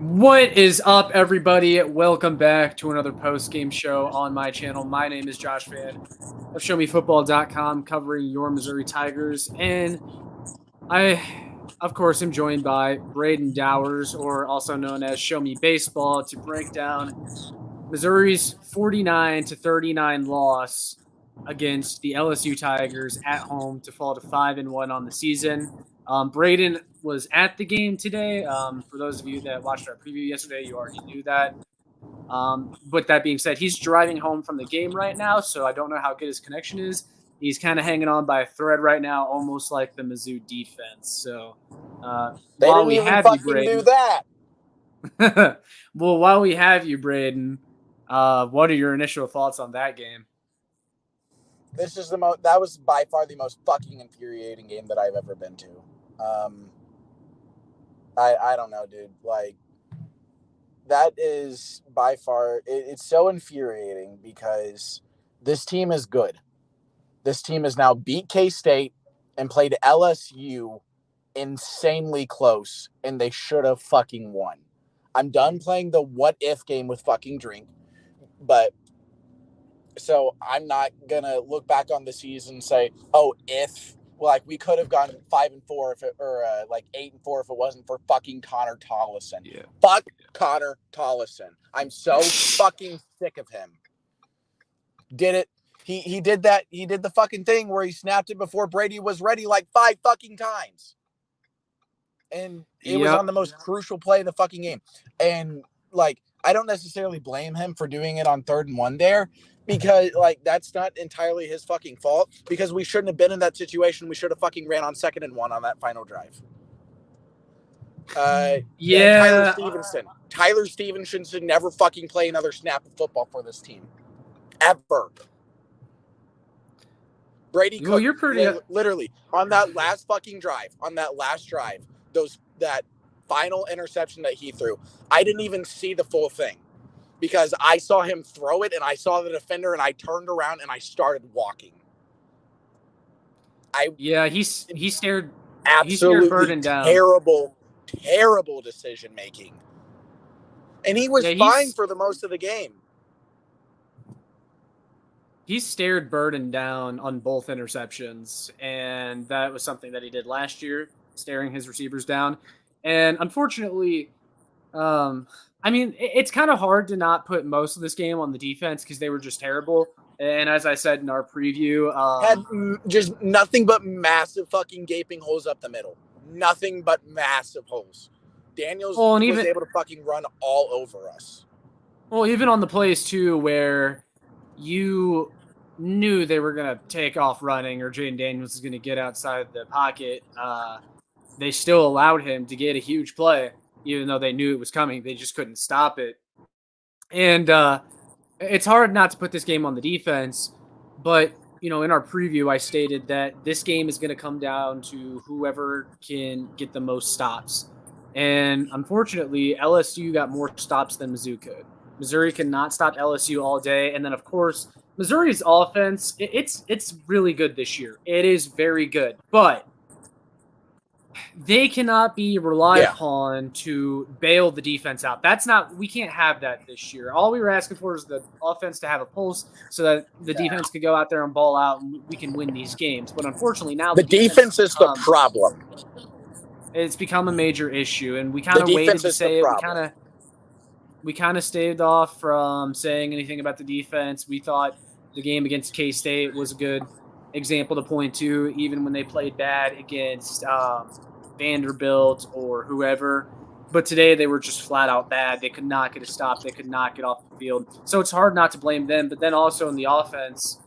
What is up, everybody? Welcome back to another post-game show on my channel. My name is Josh Fan of ShowMeFootball.com, covering your Missouri Tigers, and I, of course, am joined by Brayden Dowers, or also known as Show Me Baseball, to break down Missouri's 49-39 loss against the LSU Tigers at home to fall to 5-1 on the season. Brayden was at the game today. For those of you that watched our preview yesterday, you already knew that. But that being said, he's driving home from the game right now, so I don't know how good his connection is. He's kind of hanging on by a thread right now, almost like the Mizzou defense. So they while didn't we even have fucking you, Brayden, do that. well, while we have you, Brayden, what are your initial thoughts on that game? This is that was by far the most fucking infuriating game that I've ever been to. I don't know, dude. Like, that is by far, it's so infuriating because this team is good. This team has now beat K-State and played LSU insanely close, and they should have fucking won. I'm done playing the what if game with fucking Drink, but so I'm not gonna look back on the season and say, oh, if like we could have gone 5-4 if it, or like 8-4 if it wasn't for fucking Connor Tollison. Yeah. Fuck Connor Tollison. I'm so fucking sick of him. Did it? He did that. He did the fucking thing where he snapped it before Brady was ready like 5 fucking times. And it was on the most crucial play of the fucking game. And like, I don't necessarily blame him for doing it on 3rd and 1 there, because like that's not entirely his fucking fault, because we shouldn't have been in that situation. We should have fucking ran on 2nd and 1 on that final drive. Tyler Stevenson should never fucking play another snap of football for this team. Ever. Brady Cook, you're pretty literally on that last fucking drive, that final interception that he threw, I didn't even see the full thing because I saw him throw it and I saw the defender and I turned around and I started walking. He stared absolutely Burden down. Terrible decision making. And he was fine for the most of the game. He stared Burden down on both interceptions, and that was something that he did last year, staring his receivers down. And unfortunately, it's kind of hard to not put most of this game on the defense because they were just terrible. And as I said in our preview, had just nothing but massive fucking gaping holes up the middle. Nothing but massive holes. Daniels was able to fucking run all over us. Well, even on the plays too, where you knew they were going to take off running or Jaden Daniels was going to get outside the pocket, they still allowed him to get a huge play, even though they knew it was coming. They just couldn't stop it. And it's hard not to put this game on the defense, but, in our preview, I stated that this game is going to come down to whoever can get the most stops. And unfortunately, LSU got more stops than Mizzou could. Missouri cannot stop LSU all day. And then, of course, Missouri's offense, it's really good this year. It is very good. But they cannot be relied upon to bail the defense out. We can't have that this year. All we were asking for is the offense to have a pulse so that the defense could go out there and ball out and we can win these games. But unfortunately, now the defense is the problem. It's become a major issue, and we kind of waited to say it. We kind of staved off from saying anything about the defense. We thought the game against K-State was a good example to point to, even when they played bad against Vanderbilt or whoever. But today they were just flat out bad. They could not get a stop. They could not get off the field. So it's hard not to blame them. But then also in the offense,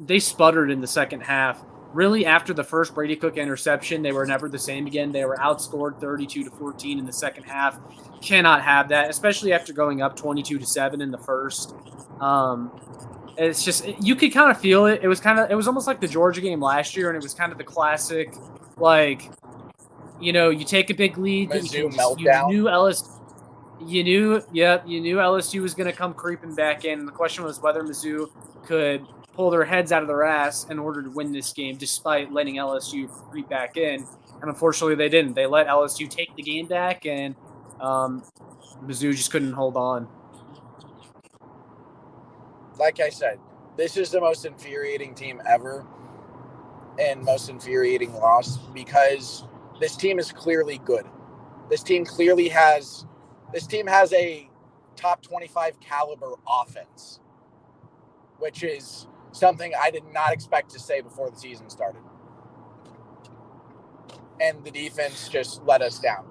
they sputtered in the second half. Really, after the first Brady Cook interception, they were never the same again. They were outscored 32-14 in the second half. Cannot have that, especially after going up 22-7 in the first. It's just, you could kind of feel it. It was almost like the Georgia game last year, and it was kind of the classic, like, you take a big lead. Mizzou meltdown. You knew LSU was going to come creeping back in. The question was whether Mizzou could pull their heads out of their ass in order to win this game, despite letting LSU creep back in. And unfortunately, they didn't. They let LSU take the game back, and Mizzou just couldn't hold on. Like I said, this is the most infuriating team ever and most infuriating loss because this team is clearly good. This team has a top 25 caliber offense, which is something I did not expect to say before the season started. And the defense just let us down.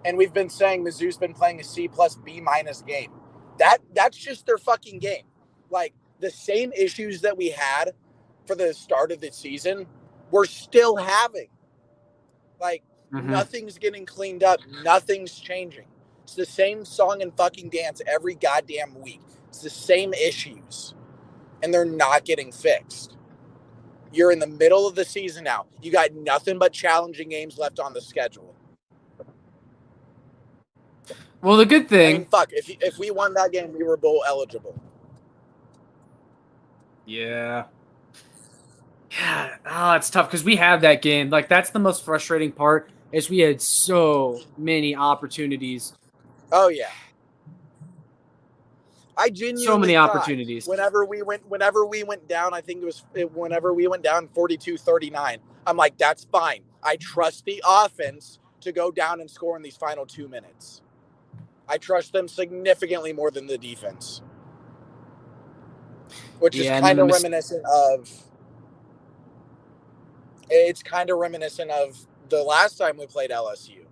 And we've been saying Mizzou's been playing a C plus B minus game. That's just their fucking game. Like, the same issues that we had for the start of the season, we're still having. Like, nothing's getting cleaned up. Nothing's changing. It's the same song and fucking dance every goddamn week. It's the same issues. And they're not getting fixed. You're in the middle of the season now. You got nothing but challenging games left on the schedule. Well, the good thing... I mean, fuck. If we won that game, we were bowl eligible. Yeah. Yeah. Oh, it's tough because we have that game. Like, that's the most frustrating part is we had so many opportunities. Oh, yeah. I genuinely so many thought opportunities. Whenever we went down, I think it was whenever we went down 42-39. I'm like, that's fine. I trust the offense to go down and score in these final 2 minutes. I trust them significantly more than the defense, which is kind of reminiscent of. It's kind of reminiscent of the last time we played LSU.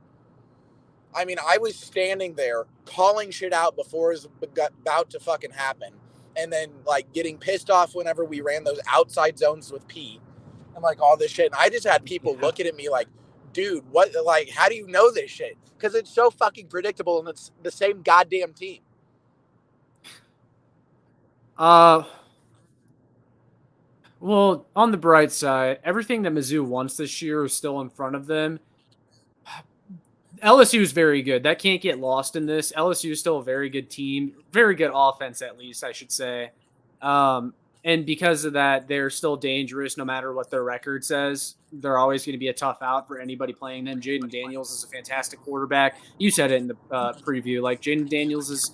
I mean, I was standing there calling shit out before it was about to fucking happen. And then, like, getting pissed off whenever we ran those outside zones with P. And, like, all this shit. And I just had people looking at me like, dude, what, like, how do you know this shit? Because it's so fucking predictable and it's the same goddamn team. Well, on the bright side, everything that Mizzou wants this year is still in front of them. LSU is very good. That can't get lost in this. LSU is still a very good team, very good offense, at least, I should say. And because of that, they're still dangerous no matter what their record says. They're always going to be a tough out for anybody playing them. Jayden Daniels is a fantastic quarterback. You said it in the preview. Like, Jayden Daniels is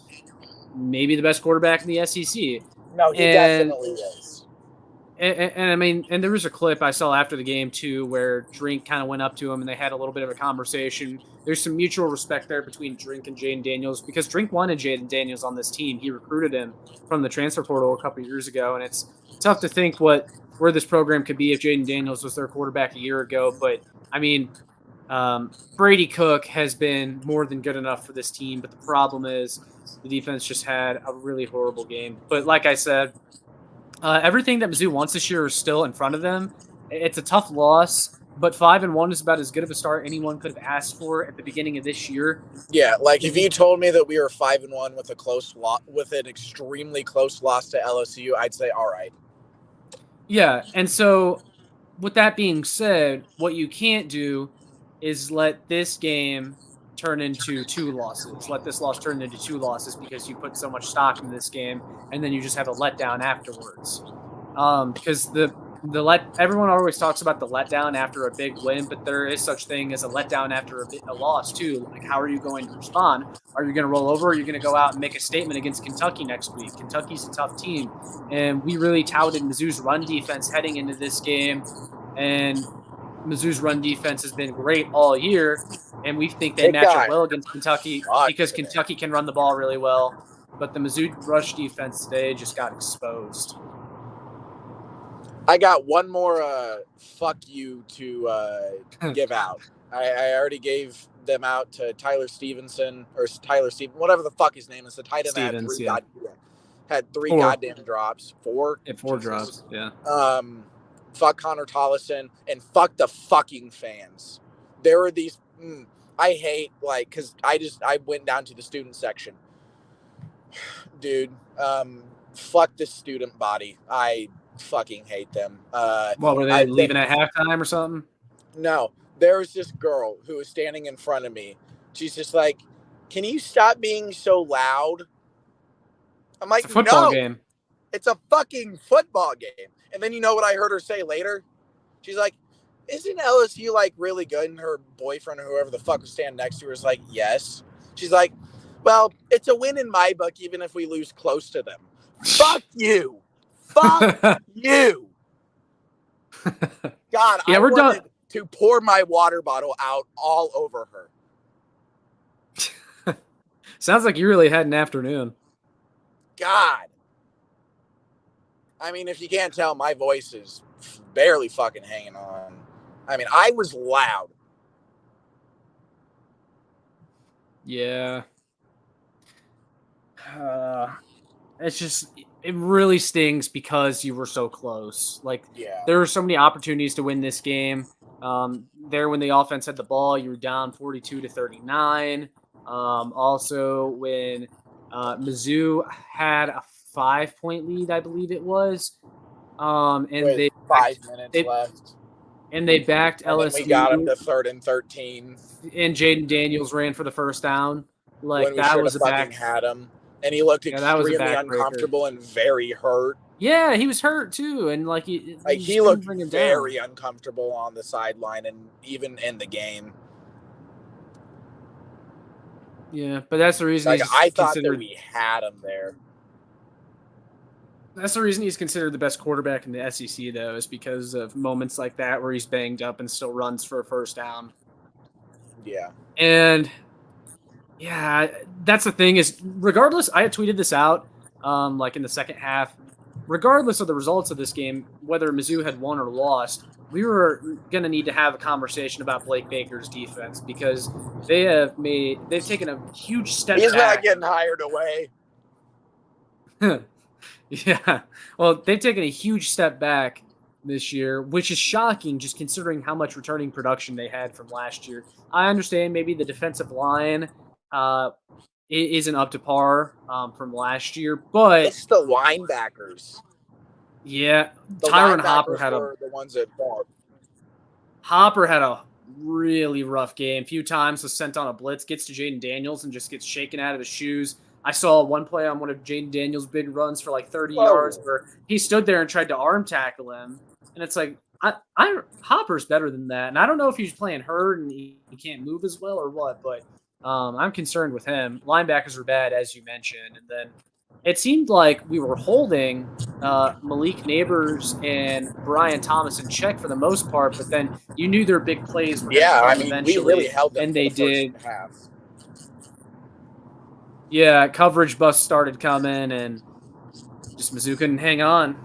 maybe the best quarterback in the SEC. No, he definitely is. And I mean, and there was a clip I saw after the game too, where Drink kind of went up to him and they had a little bit of a conversation. There's some mutual respect there between Drink and Jayden Daniels because Drink wanted Jayden Daniels on this team. He recruited him from the transfer portal a couple of years ago, and it's tough to think where this program could be if Jayden Daniels was their quarterback a year ago. But I mean, Brady Cook has been more than good enough for this team, but the problem is the defense just had a really horrible game. But like I said, everything that Mizzou wants this year is still in front of them. It's a tough loss, but 5-1 is about as good of a start anyone could have asked for at the beginning of this year. Yeah, like if you told me that we were 5-1 with a close with an extremely close loss to LSU, I'd say all right. Yeah, and so with that being said, what you can't do is let this game turn into 2 losses. Let this loss turn into 2 losses because you put so much stock in this game, and then you just have a letdown afterwards. Because everyone always talks about the letdown after a big win, but there is such thing as a letdown after a loss too. Like, how are you going to respond? Are you going to roll over? Or are you going to go out and make a statement against Kentucky next week? Kentucky's a tough team, and we really touted Mizzou's run defense heading into this game, and Mizzou's run defense has been great all year, and we think they match up well against Kentucky because Kentucky can run the ball really well. But the Mizzou rush defense today just got exposed. I got one more fuck you to give out. I already gave them out to Tyler Stevenson, whatever the fuck his name is. The tight end had three goddamn drops. 4? Yeah, 4 drops, yeah. Fuck Connor Tollison, and fuck the fucking fans. There were these, I hate, like, because I went down to the student section. Dude, fuck the student body. I fucking hate them. What, were they leaving at halftime or something? No, there was this girl who was standing in front of me. She's just like, can you stop being so loud? I'm like, it's a football game. It's a fucking football game. And then you know what I heard her say later? She's like, isn't LSU, like, really good? And her boyfriend or whoever the fuck was standing next to her is like, yes. She's like, well, it's a win in my book, even if we lose close to them. Fuck you. Fuck you. God, Yeah, I we're wanted done. to pour my water bottle out all over her. Sounds like you really had an afternoon. God. I mean, if you can't tell, my voice is barely fucking hanging on. I mean, I was loud. Yeah. It's just, it really stings because you were so close. Like, there were so many opportunities to win this game. There, when the offense had the ball, you were down 42-39. Also, when Mizzou had a 5-point lead, I believe it was, and with they 5 minutes left, and they backed and LSU. then we got them to 3rd and 13, and Jaden Daniels ran for the first down. Like, when we that should was have a fucking had him, and he looked extremely uncomfortable and very hurt. Yeah, he was hurt too, and like he looked very uncomfortable on the sideline, and even in the game. Yeah, but that's the reason. Like, I thought that we had him there. That's the reason he's considered the best quarterback in the SEC, though, is because of moments like that where he's banged up and still runs for a first down. Yeah. And yeah, that's the thing is, regardless, I had tweeted this out, like in the second half, regardless of the results of this game, whether Mizzou had won or lost, we were going to need to have a conversation about Blake Baker's defense because they've taken a huge step back. He's not getting hired away. Yeah. Well, they've taken a huge step back this year, which is shocking just considering how much returning production they had from last year. I understand maybe the defensive line isn't up to par from last year, but it's the linebackers. Yeah, the Tyron Hopper had the ones that fought. Hopper had a really rough game. A few times was sent on a blitz, gets to Jaden Daniels and just gets shaken out of his shoes. I saw one play on one of Jaden Daniels' big runs for like 30 yards where he stood there and tried to arm tackle him. And it's like, Hopper's better than that. And I don't know if he's playing hurt and he can't move as well or what, but I'm concerned with him. Linebackers are bad, as you mentioned. And then it seemed like we were holding Malik Neighbors and Brian Thomas in check for the most part, but then you knew their big plays were eventually. We really held them and for they the first half. Yeah, coverage bus started coming, and just Mizzou couldn't hang on.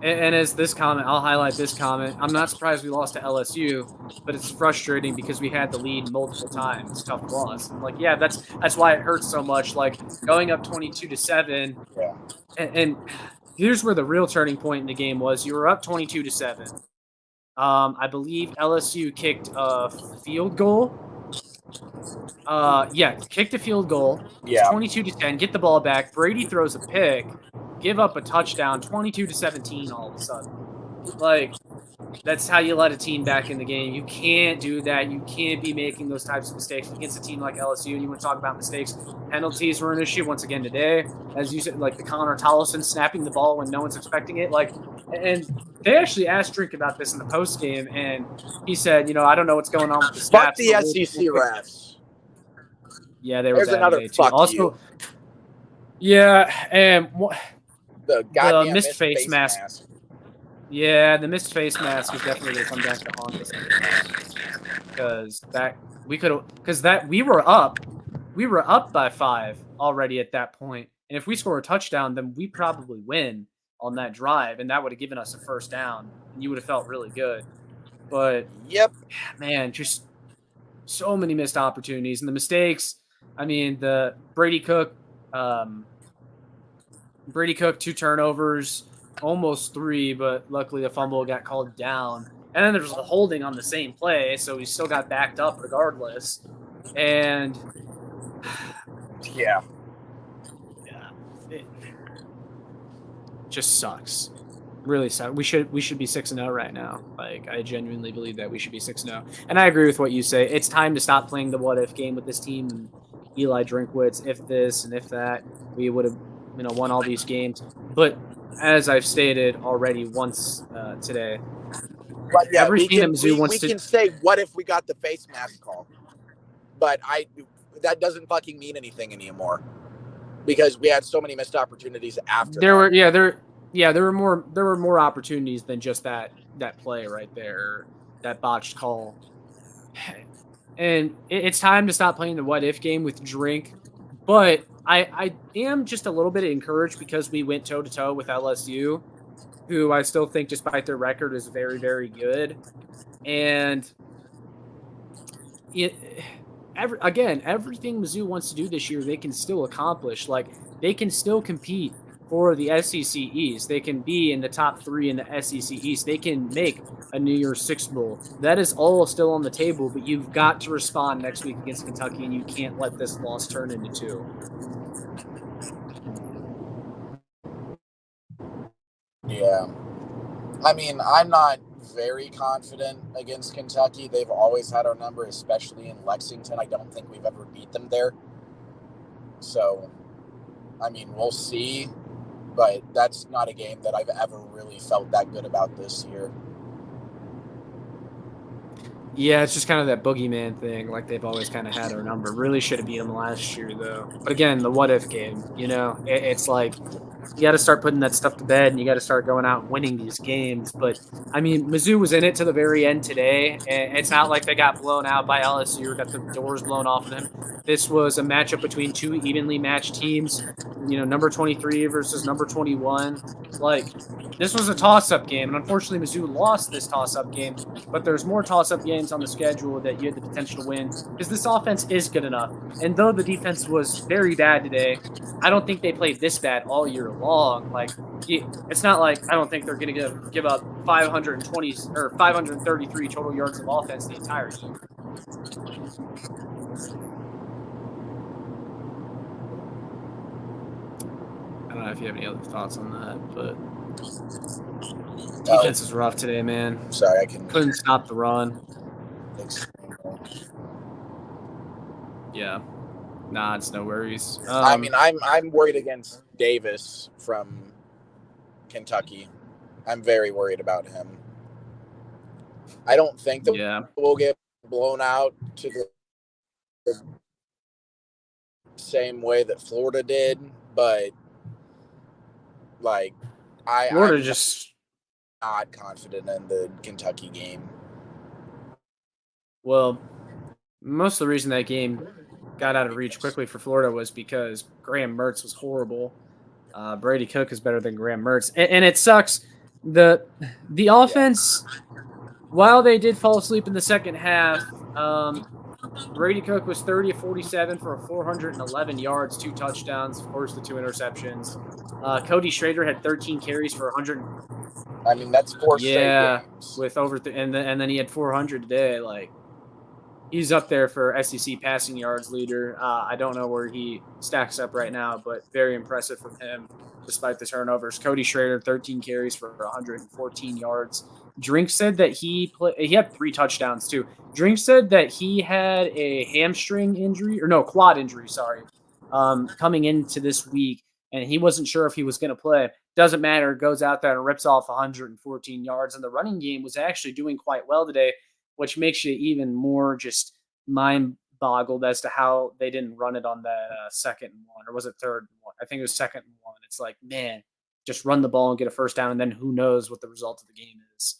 And as this comment, I'll highlight this comment. I'm not surprised we lost to LSU, but it's frustrating because we had the lead multiple times. Tough loss. Like, yeah, that's why it hurts so much. Like, going up 22-7. Yeah. And here's where the real turning point in the game was. You were up 22-7. I believe LSU kicked a field goal. Kicked a field goal. Yeah. 22-10. Get the ball back. Brady throws a pick. Give up a touchdown. 22-17 all of a sudden. Like, that's how you let a team back in the game. You can't do that. You can't be making those types of mistakes against a team like LSU. And you want to talk about mistakes. Penalties were an issue once again today. As you said, like the Connor Tollison snapping the ball when no one's expecting it. Like, and they actually asked Drink about this in the post game, and he said, I don't know what's going on with the snaps. Fuck the SEC refs. Yeah, they were There's another fuck also, you. Yeah, and the missed face mask. Yeah, the missed face mask is definitely going to come back to haunt us because we were up by 5 already at that point, and if we score a touchdown, then we probably win on that drive, and that would have given us a first down, and you would have felt really good. But man, just so many missed opportunities and the mistakes. I mean, the Brady Cook 2 turnovers, almost 3, but luckily the fumble got called down. And then there was a holding on the same play, so he still got backed up regardless. And it just sucks. Really sucks. We should be 6-0 right now. Like, I genuinely believe that we should be 6-0. And I agree with what you say. It's time to stop playing the what if game with this team and Eli Drinkwitz. If this and if that, we would have won all these games. But as I've stated already once today, But yeah, everything that Mizzou wants we to. can say, what if we got the face mask call? But that doesn't fucking mean anything anymore because we had so many missed opportunities after. There were more opportunities than just that play right there, that botched call. And it's time to stop playing the what if game with Drink. But I am just a little bit encouraged because we went toe to toe with LSU, who I still think, despite their record, is very, very good. And everything Mizzou wants to do this year, they can still accomplish. Like, they can still compete for the SEC East. They can be in the top 3 in the SEC East. They can make a New Year's Six Bowl. That is all still on the table, but you've got to respond next week against Kentucky, and you can't let this loss turn into 2. Yeah. I mean, I'm not very confident against Kentucky. They've always had our number, especially in Lexington. I don't think we've ever beat them there. So, I mean, we'll see. But that's not a game that I've ever really felt that good about this year. Yeah, it's just kind of that boogeyman thing. Like, they've always kind of had our number. Really should have beat them last year, though. But again, the what if game, it's like you got to start putting that stuff to bed and you got to start going out and winning these games. But, I mean, Mizzou was in it to the very end today. And it's not like they got blown out by LSU or got the doors blown off of them. This was a matchup between 2 evenly matched teams, number 23 versus number 21. Like, this was a toss-up game. And unfortunately, Mizzou lost this toss-up game. But there's more toss-up games on the schedule that you had the potential to win because this offense is good enough. And though the defense was very bad today, I don't think they played this bad all year long. Like, it's not like I don't think they're going to give up 520 or 533 total yards of offense the entire year. I don't know if you have any other thoughts on that, but defense is rough today, man. Sorry, couldn't stop the run. Yeah. Nah, it's no worries. I mean, I'm worried against Davis from Kentucky. I'm very worried about him. I don't think that we'll get blown out to the same way that Florida did, but like I'm just not confident in the Kentucky game. Well, most of the reason that game got out of reach quickly for Florida was because Graham Mertz was horrible. Brady Cook is better than Graham Mertz. And it sucks. The offense, while they did fall asleep in the second half, Brady Cook was 30 of 47 for 411 yards, 2 touchdowns, of course, the 2 interceptions. Cody Schrader had 13 carries for 100. I mean, that's 4 straight games. With over and then he had 400 today. Like, he's up there for SEC passing yards leader. I don't know where he stacks up right now, but very impressive from him despite the turnovers. Cody Schrader, 13 carries for 114 yards. Drink said that he had 3 touchdowns too. Drink said that he had a quad injury, coming into this week, and he wasn't sure if he was going to play. Doesn't matter. Goes out there and rips off 114 yards, and the running game was actually doing quite well today, which makes you even more just mind-boggled as to how they didn't run it on that second one, or was it third one? I think it was second one. It's like, man, just run the ball and get a first down, and then who knows what the result of the game is.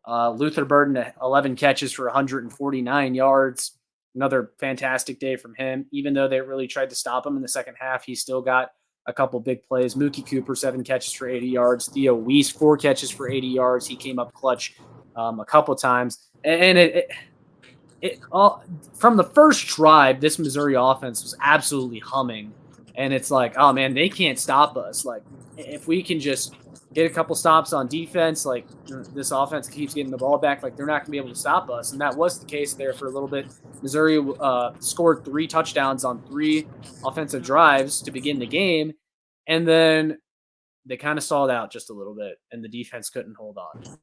Luther Burden, 11 catches for 149 yards. Another fantastic day from him. Even though they really tried to stop him in the second half, he still got a couple big plays. Mookie Cooper, 7 catches for 80 yards. Theo Weiss, 4 catches for 80 yards. He came up clutch a couple times. And it all from the first drive, this Missouri offense was absolutely humming. And it's like, oh, man, they can't stop us. Like, if we can just get a couple stops on defense, like, this offense keeps getting the ball back, like, they're not going to be able to stop us. And that was the case there for a little bit. Missouri scored 3 touchdowns on 3 offensive drives to begin the game. And then they kind of stalled out just a little bit, and the defense couldn't hold on.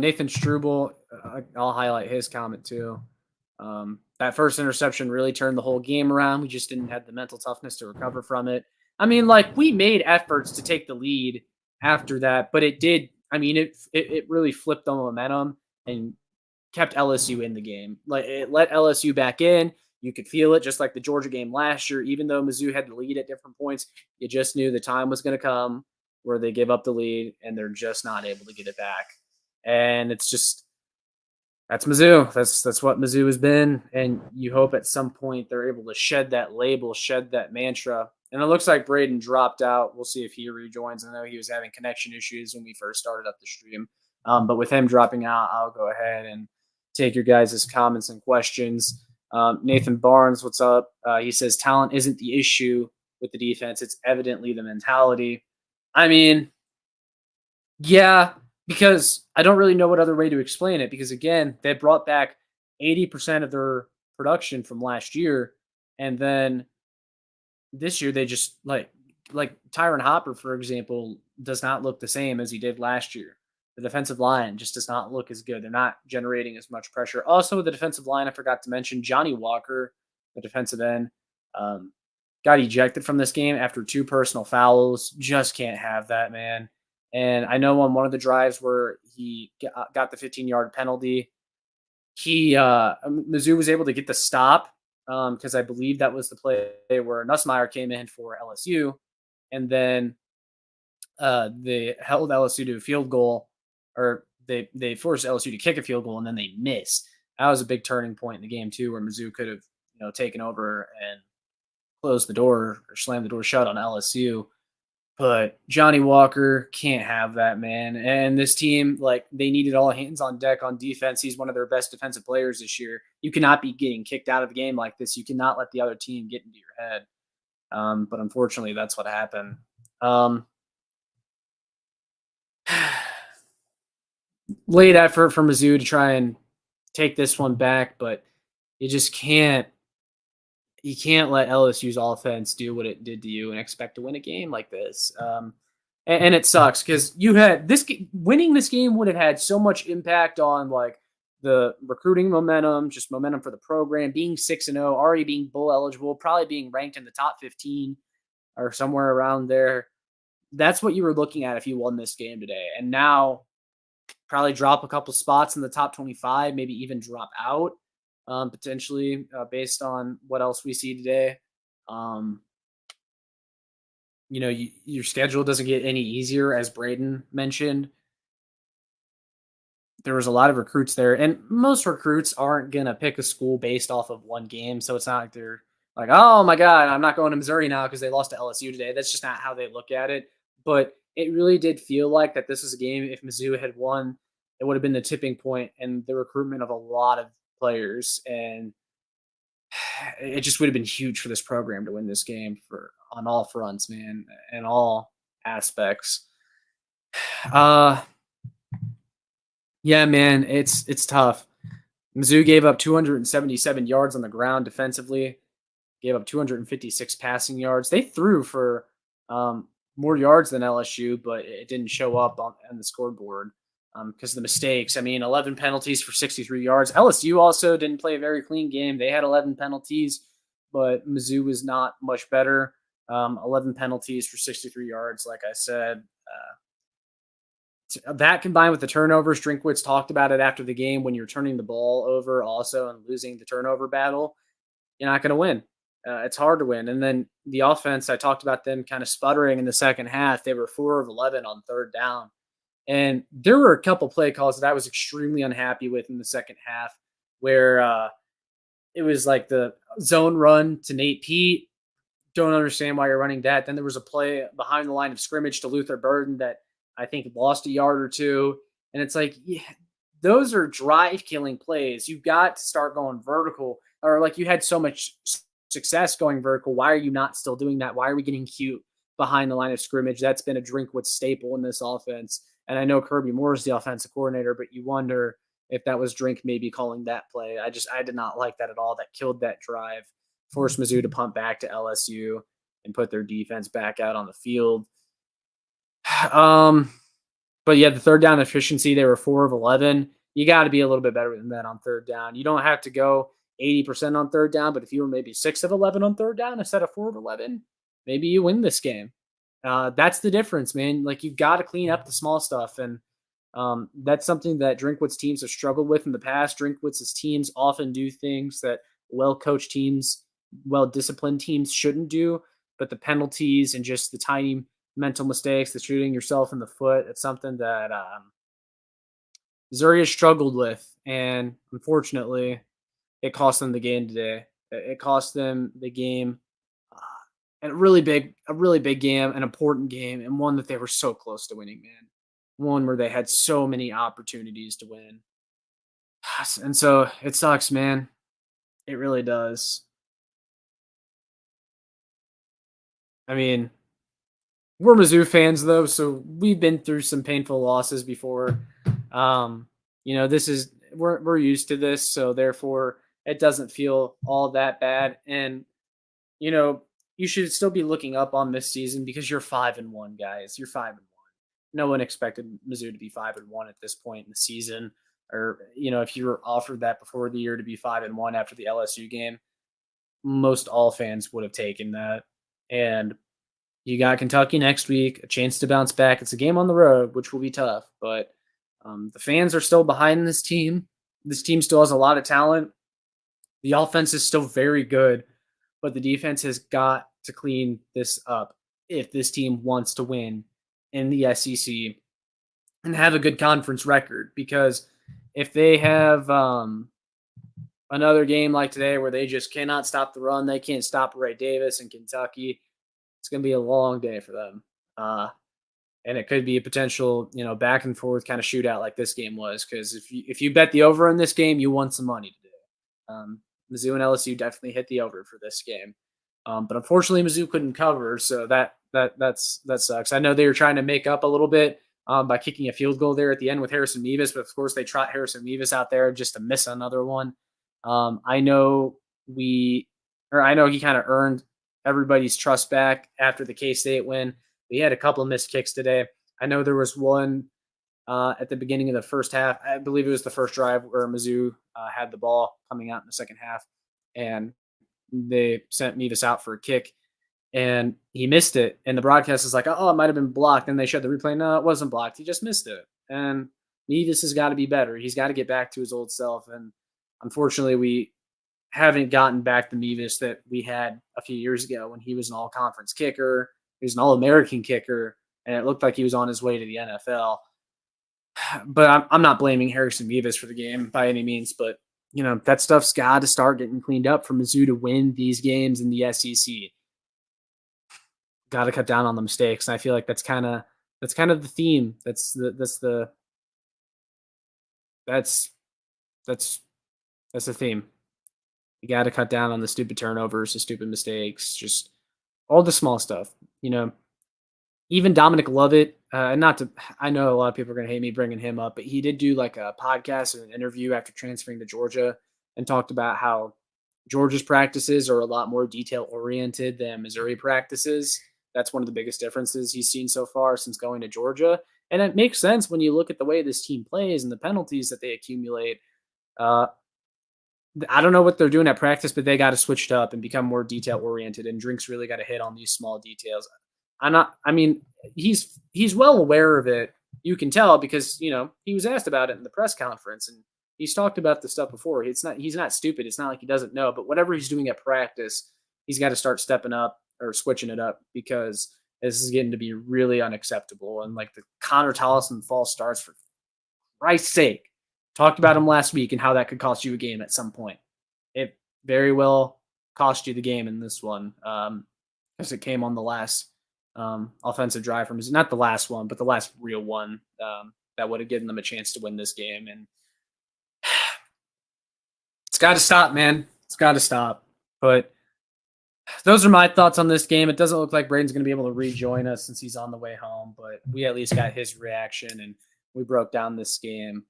Nathan Struble, I'll highlight his comment too. That first interception really turned the whole game around. We just didn't have the mental toughness to recover from it. I mean, like, we made efforts to take the lead after that, but it did. I mean, it really flipped the momentum and kept LSU in the game. Like, it let LSU back in. You could feel it, just like the Georgia game last year. Even though Mizzou had the lead at different points, you just knew the time was going to come where they give up the lead and they're just not able to get it back. And it's just that's Mizzou. That's what Mizzou has been, and you hope at some point they're able to shed that label, shed that mantra. And it looks like Brayden dropped out. We'll see if he rejoins. I know he was having connection issues when we first started up the stream, but with him dropping out, I'll go ahead and take your guys' comments and questions. Nathan Barnes, what's up? He says talent isn't the issue with the defense; it's evidently the mentality. I mean, yeah, because I don't really know what other way to explain it. Because again, they brought back 80% of their production from last year, and then this year they just like Tyron Hopper, for example, does not look the same as he did last year. The defensive line just does not look as good. They're not generating as much pressure. Also, the defensive line, I forgot to mention Johnny Walker, the defensive end, um, got ejected from this game after 2 personal fouls. Just can't have that, man. And I know on one of the drives where he got the 15-yard penalty, Mizzou was able to get the stop because I believe that was the play where Nussmeier came in for LSU, and then they held LSU to a field goal, or they forced LSU to kick a field goal, and then they missed. That was a big turning point in the game too, where Mizzou could have taken over and closed the door or slammed the door shut on LSU. But Johnny Walker can't have that, man. And this team, like, they needed all hands on deck on defense. He's one of their best defensive players this year. You cannot be getting kicked out of the game like this. You cannot let the other team get into your head. But unfortunately, that's what happened. Late effort for Mizzou to try and take this one back, but you just can't. You can't let LSU's offense do what it did to you and expect to win a game like this. And it sucks because you had this winning this game would have had so much impact on like the recruiting momentum, just momentum for the program, being 6-0, already being bowl eligible, probably being ranked in the top 15 or somewhere around there. That's what you were looking at if you won this game today. And now probably drop a couple spots in the top 25, maybe even drop out. Potentially based on what else we see today. Your schedule doesn't get any easier, as Brayden mentioned. There was a lot of recruits there, and most recruits aren't going to pick a school based off of one game. So it's not like they're like, oh my God, I'm not going to Missouri now because they lost to LSU today. That's just not how they look at it. But it really did feel like that this was a game, if Mizzou had won, it would have been the tipping point and the recruitment of a lot of players, and it just would have been huge for this program to win this game on all fronts, man, in all aspects. Yeah, man, it's tough. Mizzou gave up 277 yards on the ground defensively, gave up 256 passing yards. They threw for more yards than LSU, but it didn't show up on the scoreboard. Because of the mistakes. I mean, 11 penalties for 63 yards. LSU also didn't play a very clean game. They had 11 penalties, but Mizzou was not much better. 11 penalties for 63 yards, like I said. That combined with the turnovers, Drinkwitz talked about it after the game, when you're turning the ball over also and losing the turnover battle, you're not going to win. It's hard to win. And then the offense, I talked about them kind of sputtering in the second half. They were 4 of 11 on third down. And there were a couple play calls that I was extremely unhappy with in the second half, where it was like the zone run to Nate Pete. Don't understand why you're running that. Then there was a play behind the line of scrimmage to Luther Burden that I think lost a yard or two. And it's like, yeah, those are drive-killing plays. You've got to start going vertical. Or like, you had so much success going vertical. Why are you not still doing that? Why are we getting cute behind the line of scrimmage? That's been a Drinkwitz staple in this offense. And I know Kirby Moore is the offensive coordinator, but you wonder if that was Drink maybe calling that play. I did not like that at all. That killed that drive, forced Mizzou to punt back to LSU and put their defense back out on the field. But yeah, the third down efficiency, they were 4 of 11. You got to be a little bit better than that on third down. You don't have to go 80% on third down, but if you were maybe 6 of 11 on third down instead of 4 of 11, maybe you win this game. That's the difference, man. Like, you've got to clean up the small stuff. And that's something that Drinkwitz's teams have struggled with in the past. Drinkwitz's teams often do things that well-coached teams, well-disciplined teams shouldn't do. But the penalties and just the tiny mental mistakes, the shooting yourself in the foot, it's something that Missouri has struggled with. And unfortunately, it cost them the game today. It cost them the game, and a really big game, an important game, and one that they were so close to winning, man. One where they had so many opportunities to win. And so it sucks, man. It really does. I mean, we're Mizzou fans though, so we've been through some painful losses before. This is we're used to this, so therefore it doesn't feel all that bad. And you should still be looking up on this season because you're 5-1, guys. You're 5-1. No one expected Mizzou to be 5-1 at this point in the season. Or, if you were offered that before the year to be 5-1 after the LSU game, most all fans would have taken that. And you got Kentucky next week, a chance to bounce back. It's a game on the road, which will be tough, but the fans are still behind this team. This team still has a lot of talent. The offense is still very good, but the defense has got to clean this up if this team wants to win in the SEC and have a good conference record. Because if they have another game like today where they just cannot stop the run, they can't stop Ray Davis in Kentucky, it's going to be a long day for them. And it could be a potential, back and forth kind of shootout like this game was. Because if you bet the over in this game, you won some money today. Mizzou and LSU definitely hit the over for this game. But unfortunately, Mizzou couldn't cover, so that sucks. I know they were trying to make up a little bit by kicking a field goal there at the end with Harrison Mevis, but of course they trot Harrison Mevis out there just to miss another one. I know he kind of earned everybody's trust back after the K-State win. He had a couple of missed kicks today. I know there was one at the beginning of the first half. I believe it was the first drive where Mizzou had the ball coming out in the second half, and they sent Mevis out for a kick, and he missed it. And the broadcast is like, oh, it might have been blocked. And they showed the replay. No, it wasn't blocked. He just missed it. And Mevis has got to be better. He's got to get back to his old self. And unfortunately, we haven't gotten back the Mevis that we had a few years ago when he was an all-conference kicker. He was an all-American kicker, and it looked like he was on his way to the NFL. But I'm not blaming Harrison Mevis for the game by any means, but that stuff's got to start getting cleaned up for Mizzou to win these games in the SEC. Got to cut down on the mistakes, and I feel like that's kind of the theme. That's the theme. You got to cut down on the stupid turnovers, the stupid mistakes, just all the small stuff. Even Dominic Lovett, I know a lot of people are going to hate me bringing him up, but he did do like a podcast or an interview after transferring to Georgia and talked about how Georgia's practices are a lot more detail oriented than Missouri practices. That's one of the biggest differences he's seen so far since going to Georgia. And it makes sense when you look at the way this team plays and the penalties that they accumulate. I don't know what they're doing at practice, but they got to switch it up and become more detail oriented. And Drink's really got to hit on these small details. He's well aware of it. You can tell because, he was asked about it in the press conference and he's talked about the stuff before. He's not stupid. It's not like he doesn't know, but whatever he's doing at practice, he's got to start stepping up or switching it up because this is getting to be really unacceptable. And like the Connor Tollison false starts, for Christ's sake, talked about him last week and how that could cost you a game at some point. It very well cost you the game in this one because it came on the last offensive drive from not the last one, but the last real one that would have given them a chance to win this game. And it's got to stop, man. It's got to stop. But those are my thoughts on this game. It doesn't look like Brayden's going to be able to rejoin us since he's on the way home, but we at least got his reaction and we broke down this game.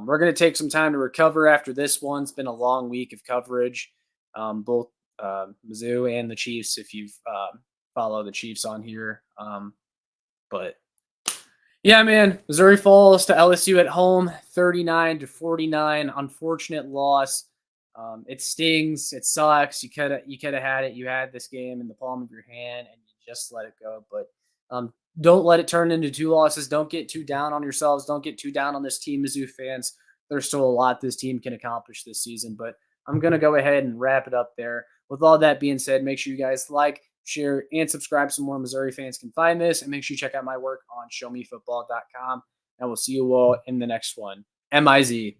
We're going to take some time to recover after this one. It's been a long week of coverage, both Mizzou and the Chiefs, if you've follow the Chiefs on here. But yeah, man, Missouri falls to LSU at home, 39-49. Unfortunate loss. It stings. It sucks. You could have had it. You had this game in the palm of your hand, and you just let it go. But don't let it turn into 2 losses. Don't get too down on yourselves. Don't get too down on this team, Mizzou fans. There's still a lot this team can accomplish this season. But I'm going to go ahead and wrap it up there. With all that being said, make sure you guys like, share, and subscribe so more Missouri fans can find this. And make sure you check out my work on showmefootball.com. And we'll see you all in the next one. MIZ.